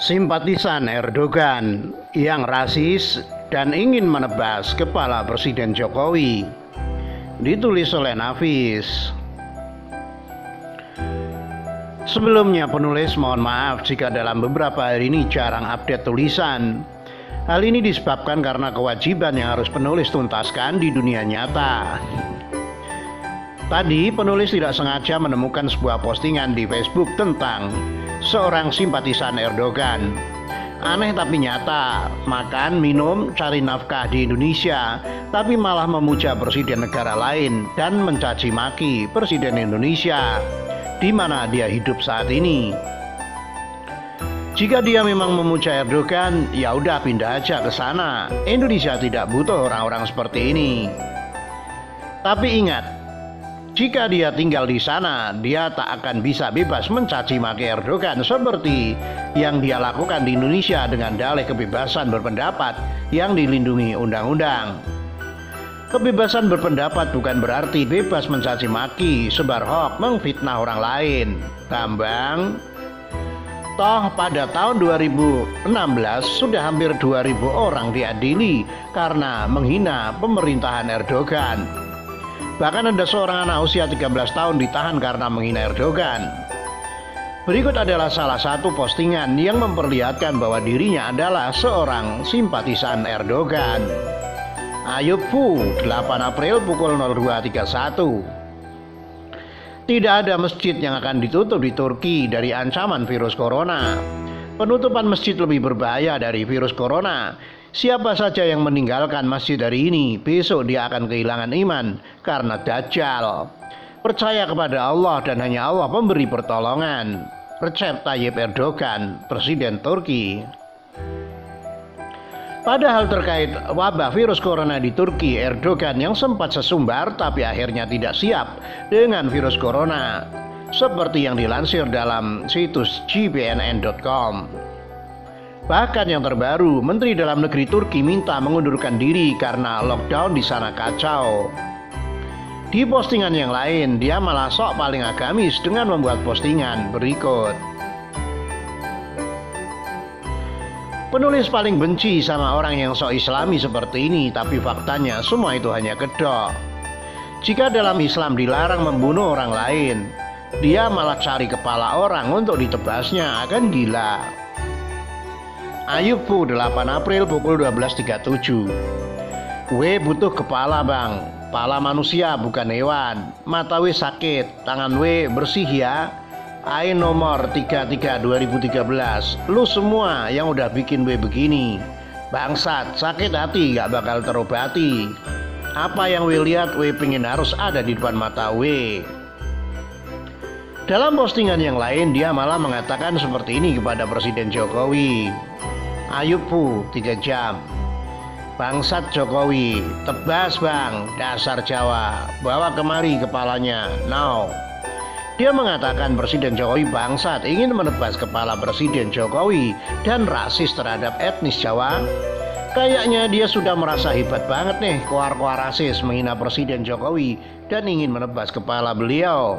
Simpatisan Erdogan yang rasis dan ingin menebas kepala Presiden Jokowi. Ditulis oleh Nafis. Sebelumnya penulis mohon maaf jika dalam beberapa hari ini jarang update tulisan. Hal ini disebabkan karena kewajiban yang harus penulis tuntaskan di dunia nyata. Tadi penulis tidak sengaja menemukan sebuah postingan di Facebook tentang seorang simpatisan Erdogan. Aneh tapi nyata, makan, minum, cari nafkah di Indonesia, tapi malah memuja presiden negara lain dan mencaci maki presiden Indonesia di mana dia hidup saat ini. Jika dia memang memuja Erdogan, ya udah pindah aja ke sana. Indonesia tidak butuh orang-orang seperti ini. Tapi ingat, jika dia tinggal di sana, dia tak akan bisa bebas mencaci maki Erdogan seperti yang dia lakukan di Indonesia dengan dalih kebebasan berpendapat yang dilindungi undang-undang. Kebebasan berpendapat bukan berarti bebas mencaci maki, sebar hoax, memfitnah orang lain. Tambang, toh pada tahun 2016 sudah hampir 2.000 orang diadili karena menghina pemerintahan Erdogan. Bahkan ada seorang anak usia 13 tahun ditahan karena menghina Erdogan. Berikut adalah salah satu postingan yang memperlihatkan bahwa dirinya adalah seorang simpatisan Erdogan. Ayub Fu, 8 April pukul 02.31. Tidak ada masjid yang akan ditutup di Turki dari ancaman virus corona. Penutupan masjid lebih berbahaya dari virus corona. Siapa saja yang meninggalkan masjid hari ini, besok dia akan kehilangan iman karena Dajjal. Percaya kepada Allah dan hanya Allah pemberi pertolongan. Recep Tayyip Erdogan, Presiden Turki. Padahal terkait wabah virus corona di Turki, Erdogan yang sempat sesumbar tapi akhirnya tidak siap dengan virus corona, seperti yang dilansir dalam situs gbnn.com. Bahkan yang terbaru, Menteri Dalam Negeri Turki minta mengundurkan diri karena lockdown di sana kacau. Di postingan yang lain, dia malah sok paling agamis dengan membuat postingan berikut. Penulis paling benci sama orang yang sok islami seperti ini, tapi faktanya semua itu hanya kedok. Jika dalam Islam dilarang membunuh orang lain, dia malah cari kepala orang untuk ditebasnya, akan gila. Ayub Fu, 8 April pukul 12.37. We butuh kepala bang, kepala manusia bukan hewan. Mata we sakit, tangan we bersih ya. Ain nomor 33 2013. Lu semua yang udah bikin we begini, bangsat, sakit hati gak bakal terobati. Apa yang we lihat we pengen harus ada di depan mata we. Dalam postingan yang lain dia malah mengatakan seperti ini kepada Presiden Jokowi. Ayub Fu, 3 jam. Bangsat Jokowi, tebas bang, dasar Jawa, bawa kemari kepalanya, now. Dia mengatakan Presiden Jokowi bangsat, ingin menebas kepala Presiden Jokowi dan rasis terhadap etnis Jawa. Kayaknya dia sudah merasa hebat banget nih, koar-koar rasis menghina Presiden Jokowi dan ingin menebas kepala beliau.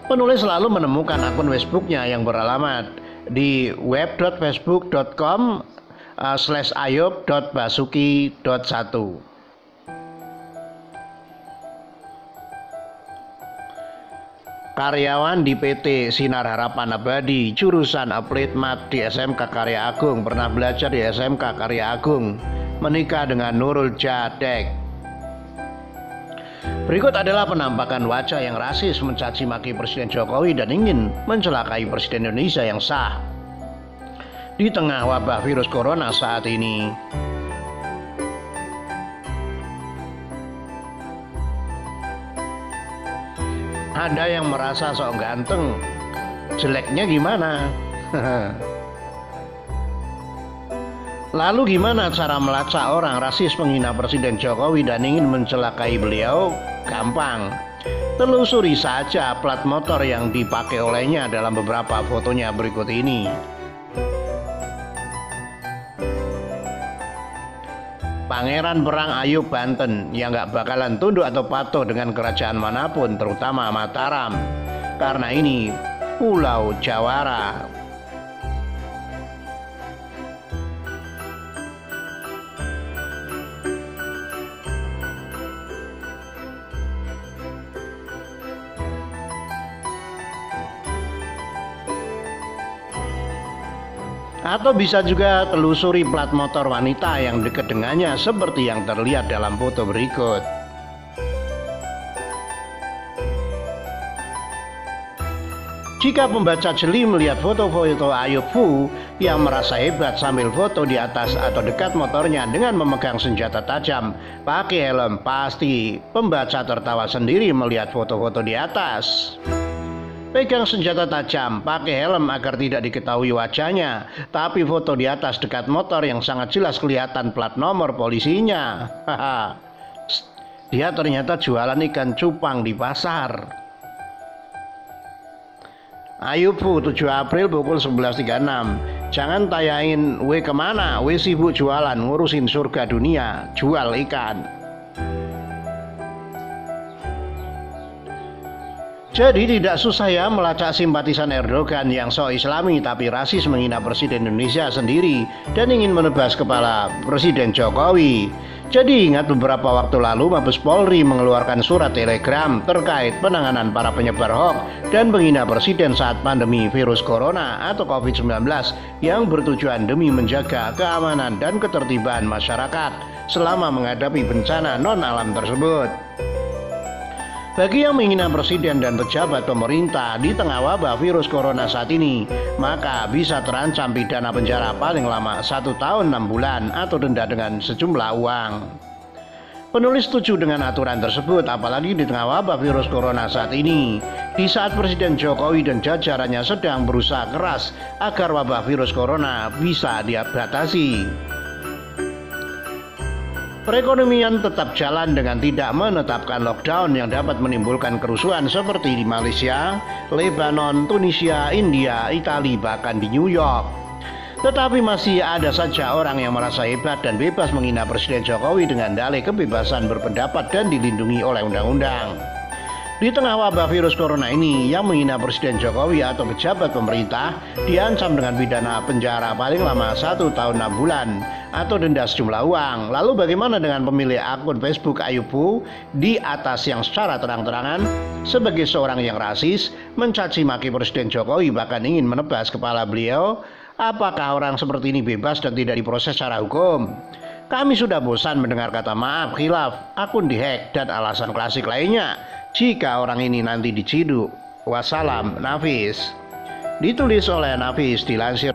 Penulis selalu menemukan akun Facebooknya yang beralamat di web.facebook.com/ayub.basuki.1. Karyawan di PT Sinar Harapan Abadi, jurusan Applied Math di SMK Karya Agung, pernah belajar di SMK Karya Agung, menikah dengan Nurul Jadek. Berikut adalah penampakan wajah yang rasis mencaci maki Presiden Jokowi dan ingin mencelakai Presiden Indonesia yang sah di tengah wabah virus corona saat ini. Ada yang merasa sok ganteng, jeleknya gimana? Lalu gimana cara melacak orang rasis menghina Presiden Jokowi dan ingin mencelakai beliau? Gampang. Telusuri saja plat motor yang dipakai olehnya dalam beberapa fotonya berikut ini. Pangeran Perang Ayub Banten yang gak bakalan tunduk atau patuh dengan kerajaan manapun, terutama Mataram, karena ini Pulau Jawara. Atau bisa juga telusuri plat motor wanita yang dekat dengannya seperti yang terlihat dalam foto berikut. Jika pembaca jeli melihat foto-foto Ayub Fu yang merasa hebat sambil foto di atas atau dekat motornya dengan memegang senjata tajam, pakai helm, pasti pembaca tertawa sendiri melihat foto-foto di atas. Pegang senjata tajam, pakai helm agar tidak diketahui wajahnya, tapi foto di atas dekat motor yang sangat jelas kelihatan plat nomor polisinya. Haha. Dia ternyata jualan ikan cupang di pasar. Ayub Fu 7 April pukul 11.36. Jangan tayangin we kemana, we sibuk jualan, ngurusin surga dunia, jual ikan. Jadi tidak susah ya melacak simpatisan Erdogan yang sok islami tapi rasis menghina Presiden Indonesia sendiri dan ingin menebas kepala Presiden Jokowi. Jadi ingat beberapa waktu lalu Mabes Polri mengeluarkan surat telegram terkait penanganan para penyebar hoax dan menghina Presiden saat pandemi virus corona atau COVID-19 yang bertujuan demi menjaga keamanan dan ketertiban masyarakat selama menghadapi bencana non-alam tersebut. Bagi yang menghina presiden dan pejabat pemerintah di tengah wabah virus corona saat ini, maka bisa terancam pidana penjara paling lama 1 tahun 6 bulan atau denda dengan sejumlah uang. Penulis setuju dengan aturan tersebut, apalagi di tengah wabah virus corona saat ini, di saat Presiden Jokowi dan jajarannya sedang berusaha keras agar wabah virus corona bisa diatasi. Perekonomian tetap jalan dengan tidak menetapkan lockdown yang dapat menimbulkan kerusuhan seperti di Malaysia, Lebanon, Tunisia, India, Italia, bahkan di New York. Tetapi masih ada saja orang yang merasa hebat dan bebas menghina Presiden Jokowi dengan dalih kebebasan berpendapat dan dilindungi oleh undang-undang. Di tengah wabah virus corona ini, yang menghina Presiden Jokowi atau pejabat pemerintah diancam dengan pidana penjara paling lama 1 tahun 6 bulan atau denda sejumlah uang. Lalu bagaimana dengan pemilik akun Facebook Ayub Fu di atas yang secara terang-terangan sebagai seorang yang rasis mencaci maki Presiden Jokowi bahkan ingin menebas kepala beliau? Apakah orang seperti ini bebas dan tidak diproses secara hukum? Kami sudah bosan mendengar kata maaf, khilaf, akun dihack, dan alasan klasik lainnya jika orang ini nanti diciduk. Wassalam, Nafis. Ditulis oleh Nafis, dilansir